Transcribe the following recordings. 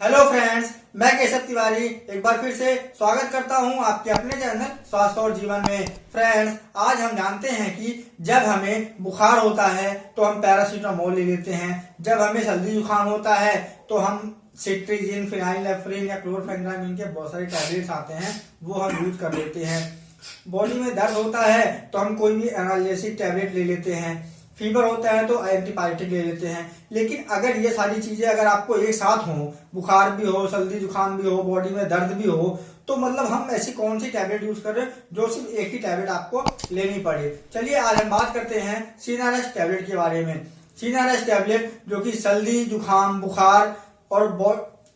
Hello friends, मैं केशव तिवारी एक बार फिर से स्वागत करता हूं आपके अपने चैनल स्वास्थ्य और जीवन में। फ्रेंड्स, आज हम जानते हैं कि जब हमें बुखार होता है तो हम पैरासीटामोल ले लेते हैं। जब हमें सर्दी जुकाम होता है तो हम सिट्रीजिन, फिनाइलएल्फ्रिन या क्लोरफेनिरामिन के बहुत सारे टैबलेट्स आते हैं, वो हम यूज कर लेते हैं। बॉडी में दर्द होता है तो हम कोई भी एनाल्जेसिक टैबलेट ले लेते हैं। फीवर होता है तो एंटीबायोटिक ले लेते हैं। लेकिन अगर ये सारी चीजें अगर आपको एक साथ हो, बुखार भी हो, सर्दी जुकाम भी हो, बॉडी में दर्द भी हो, तो मतलब हम ऐसी कौन सी टैबलेट यूज कर रहे हैं जो सिर्फ एक ही टैबलेट आपको लेनी पड़े। चलिए आज हम बात करते हैं सीनारेस्ट टैबलेट के बारे में। सीनारेस्ट टैबलेट जो कि सर्दी जुकाम, बुखार और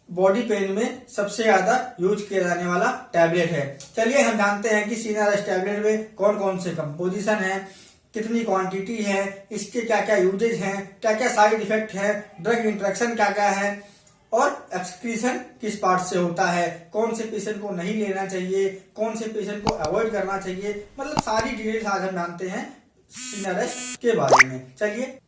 बॉडी पेन में सबसे ज्यादा यूज किया जाने वाला टैबलेट है। चलिए हम जानते हैं कि सीनारेस्ट टैबलेट में कौन कौन से कंपोजिशन है, कितनी क्वांटिटी है, इसके क्या क्या यूजेज हैं, क्या क्या साइड इफेक्ट है, ड्रग इंटरेक्शन क्या क्या है और एक्सक्रीशन किस पार्ट से होता है, कौन से पेशेंट को नहीं लेना चाहिए, कौन से पेशेंट को अवॉइड करना चाहिए, मतलब सारी डिटेल्स आज हम जानते हैं सीनारेस्ट के बारे में। चलिए,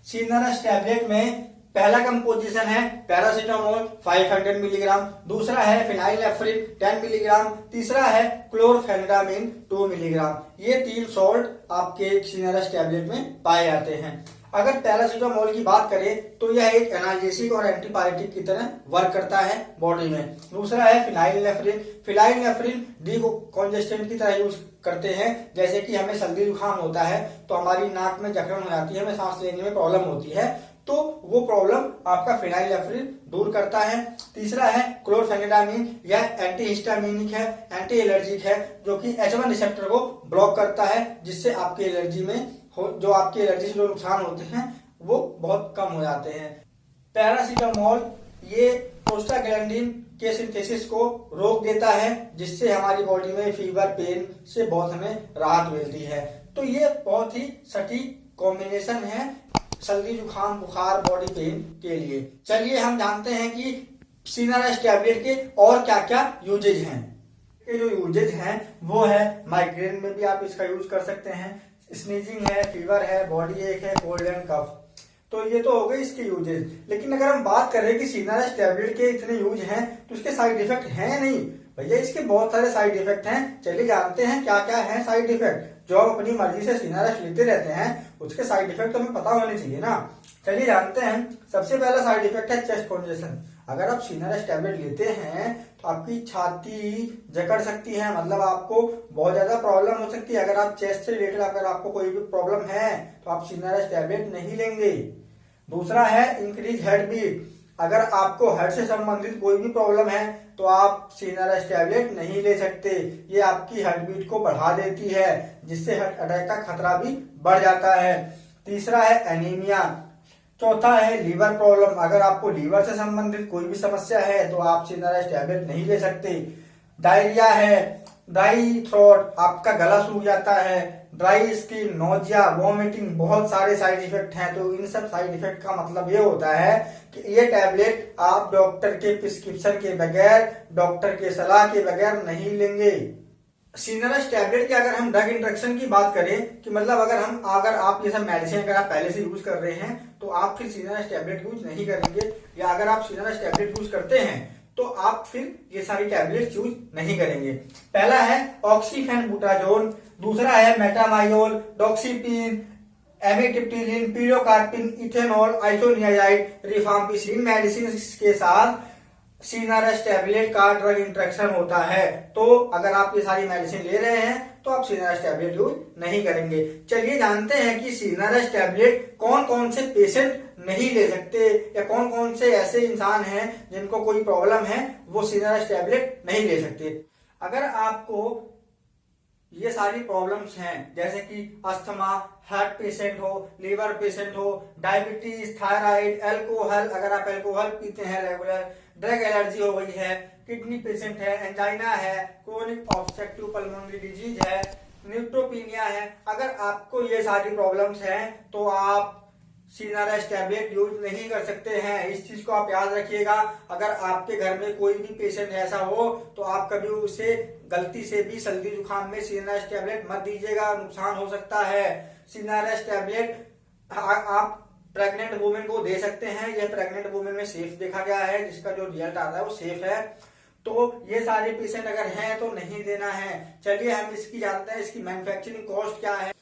सीनारेस्ट टैबलेट में पहला कंपोजिशन है पैरासीटामोल 500 मिलीग्राम, दूसरा है फिनाइलएल्फ्रिन 10 मिलीग्राम, तीसरा है क्लोरफेनिरामिन 2 मिलीग्राम। ये तीन सॉल्ट आपके सीनारेस्ट टैबलेट में पाए जाते हैं। अगर पैरासीटामोल की बात करें तो यह एक एनाल्जेसिक और एंटीबायोटिक की तरह वर्क करता है बॉडी में। दूसरा है फिनाइलएल्फ्रिन। फिनाइलएल्फ्रिन डिकॉन्जेस्टेंट की तरह यूज करते हैं। जैसे कि हमें सर्दी जुकाम होता है तो हमारी नाक में जकड़न हो जाती है, हमें सांस लेने में प्रॉब्लम होती है, तो वो प्रॉब्लम आपका फिनाइलएल्फ्रिन दूर करता है। तीसरा है क्लोरफेनिरामिन। यह एंटीहिस्टामिनिक है, एंटी एलर्जिक है, जो कि H1 रिसेप्टर को ब्लॉक करता है, जिससे आपकी एलर्जी में जो आपकी एलर्जी से जो नुकसान होते हैं वो बहुत कम हो जाते हैं। पैरासीटामोल ये प्रोस्टाग्लैंडिन के सिंथेसिस को रोक देता है, जिससे हमारी बॉडी में फीवर, पेन से बहुत हमें राहत मिलती है। तो ये बहुत ही सटीक कॉम्बिनेशन है सर्दी जुकाम, बुखार, बॉडी पेन के लिए। चलिए हम जानते हैं कि सीनारेस्ट टैबलेट के और क्या क्या यूजेज हैं। ये जो यूजेज हैं वो है माइग्रेन में भी आप इसका यूज कर सकते हैं, स्नीजिंग है, फीवर है, बॉडी एक है, कोल्ड एंड कफ। तो ये तो हो गए इसके यूजेज। लेकिन अगर हम बात करें कि सीनारेस्ट टैबलेट के इतने यूज हैं तो इसके साइड इफेक्ट हैं नहीं भैया, इसके बहुत सारे साइड इफेक्ट हैं। चलिए जानते हैं क्या क्या है साइड इफेक्ट। जो हम अपनी मर्जी से सीनारेस्ट लेते रहते हैं उसके साइड इफेक्ट तो हमें पता होने चाहिए ना। चलिए जानते हैं। सबसे पहला साइड इफेक्ट है चेस्ट कॉन्जेशन। अगर आप सीनारेस्ट टैबलेट लेते हैं तो आपकी छाती जकड़ सकती है, मतलब आपको बहुत ज्यादा प्रॉब्लम हो सकती है। अगर आप चेस्ट से रिलेटेड अगर आपको कोई भी प्रॉब्लम है तो आप सीनारेस्ट टैबलेट नहीं लेंगे। दूसरा है इंक्रीज हार्ट बीट। अगर आपको हार्ट से संबंधित कोई भी प्रॉब्लम है तो आप सीनारेस्ट टैबलेट नहीं ले सकते। ये आपकी हार्ट बीट को बढ़ा देती है, जिससे हार्ट अटैक का खतरा भी बढ़ जाता है। तीसरा है एनीमिया। चौथा है लीवर प्रॉब्लम। अगर आपको लीवर से संबंधित कोई भी समस्या है तो आप सीनारेस्ट टैबलेट नहीं ले सकते। डायरिया है, ड्राई थ्रोट, आपका गला सूख जाता है, ड्राई स्किन, नोजिया, वॉमिटिंग, बहुत सारे साइड इफेक्ट हैं। तो इन सब साइड इफेक्ट का मतलब ये होता है कि ये टैबलेट आप डॉक्टर के प्रिस्क्रिप्शन के बगैर, डॉक्टर के सलाह के बगैर नहीं लेंगे। सीनारेस्ट टैबलेट के अगर हम ड्रग इंटरेक्शन की बात करें कि मतलब अगर आप ये सब मेडिसिन अगर आप पहले से यूज कर रहे हैं तो आप फिर सीनारेस्ट टैबलेट यूज नहीं करेंगे, या अगर आप सीनारेस्ट टैबलेट यूज करते हैं तो आप फिर ये सारी टैबलेट यूज नहीं करेंगे। पहला है ऑक्सीफेनबुटाजोल, दूसरा है मेटामायोल, doxepin, amitriptyline, pilocarpine, ethanol, isoniazid, rifampicin medicine के साथ सीनारेस्ट टैबलेट का ड्रग इंटरेक्शन होता है। तो अगर आप ये सारी मेडिसिन ले रहे हैं तो आप सीनारेस्ट टैबलेट यूज नहीं करेंगे। चलिए जानते हैं कि सीनारेस्ट टैबलेट कौन कौन से पेशेंट नहीं ले सकते, या कौन कौन से ऐसे इंसान हैं जिनको कोई प्रॉब्लम है वो सीनारेस्ट टैबलेट नहीं ले सकते। अगर आपको ये सारी प्रॉब्लम्स हैं, जैसे कि अस्थमा, हार्ट पेशेंट हो, लीवर पेशेंट हो, डायबिटीज, थायराइड, अल्कोहल, अगर आप अल्कोहल पीते हैं रेगुलर, ड्रग एलर्जी हो गई है, किडनी पेशेंट है, एंजाइना है, क्रोनिक ऑब्स्ट्रक्टिव पल्मोनरी डिजीज है, न्यूट्रोपीनिया है, अगर आपको ये सारी प्रॉब्लम्स हैं तो आप सीनारेस्ट टैबलेट यूज नहीं कर सकते हैं। इस चीज को आप याद रखिएगा। अगर आपके घर में कोई भी पेशेंट ऐसा हो तो आप कभी उसे गलती से भी सर्दी जुकाम में सीनारेस्ट टैबलेट मत दीजिएगा, नुकसान हो सकता है। सीनारेस्ट टैबलेट आप प्रेग्नेंट वुमेन को दे सकते हैं। यह प्रेग्नेंट वुमेन में में सेफ देखा गया है, जिसका जो रिजल्ट आता है वो सेफ है। तो ये सारे पेशेंट अगर हैं तो नहीं देना है। चलिए हम इसकी जानते हैं, इसकी मैन्युफैक्चरिंग कॉस्ट क्या है।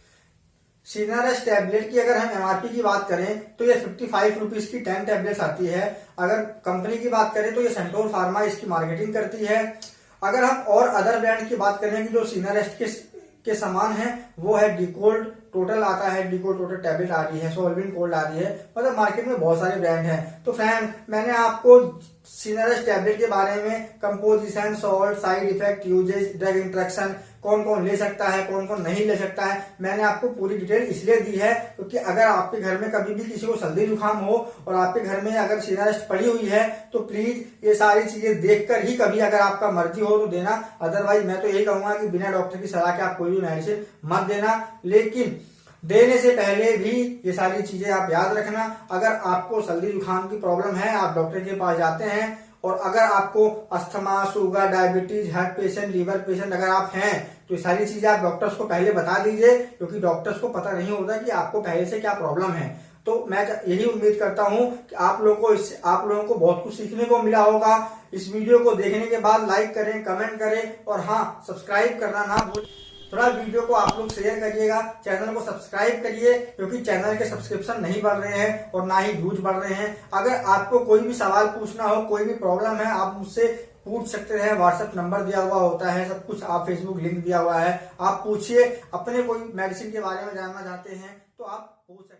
सीनारेस्ट टैबलेट की अगर हम एमआरपी की बात करें तो ये 55 रुपीज की 10 टैबलेट्स आती है। अगर कंपनी की बात करें तो ये सेंट्रोल फार्मा इसकी मार्केटिंग करती है। अगर हम और अदर ब्रांड की बात करें कि जो सीनारेस्ट के समान है, वो है डिकोल्ड टोटल आता है, डिकोल्ड टोटल टैबलेट आ रही है, सोल्विन कोल्ड आ रही है। मतलब मार्केट में बहुत सारे ब्रांड हैं। तो फ्रेंड, मैंने आपको सीनारेस्ट टैबलेट के बारे में composition, salt, side effect, usages, drug interaction, कौन कौन ले सकता है, कौन कौन नहीं ले सकता है, मैंने आपको पूरी डिटेल इसलिए दी है क्योंकि अगर आपके घर में कभी भी किसी को सर्दी जुकाम हो और आपके घर में अगर सीनारेस्ट पड़ी हुई है तो प्लीज ये सारी चीजें देखकर ही कभी अगर आपका मर्जी हो तो देना। अदरवाइज मैं तो यही कहूंगा कि बिना डॉक्टर की सलाह के आप कोई भी मेडिसिन मत देना। लेकिन देने से पहले भी ये सारी चीजें आप याद रखना। अगर आपको सर्दी जुकाम की प्रॉब्लम है, आप डॉक्टर के पास जाते हैं, और अगर आपको asthma, sugar, diabetes, heart patient, liver patient अगर आप हैं तो ये सारी चीजें आप डॉक्टर्स को पहले बता दीजिए, क्योंकि डॉक्टर्स को पता नहीं होता कि आपको पहले से क्या प्रॉब्लम है। तो मैं यही उम्मीद करता हूं कि आप लोगों को बहुत कुछ सीखने को मिला होगा। इस वीडियो को देखने के बाद लाइक करें, कमेंट करें, और हाँ, सब्सक्राइब करना ना भूलें। थोड़ा वीडियो को आप लोग शेयर करिएगा, चैनल को सब्सक्राइब करिए, क्योंकि चैनल के सब्सक्रिप्शन नहीं बढ़ रहे हैं और ना ही व्यूज बढ़ रहे हैं। अगर आपको कोई भी सवाल पूछना हो, कोई भी प्रॉब्लम है, आप मुझसे पूछ सकते हैं। व्हाट्सएप नंबर दिया हुआ होता है, सब कुछ, आप फेसबुक लिंक दिया हुआ है, आप पूछिए। अपने कोई मेडिसिन के बारे में जानना चाहते हैं तो आप पूछ सकते हैं।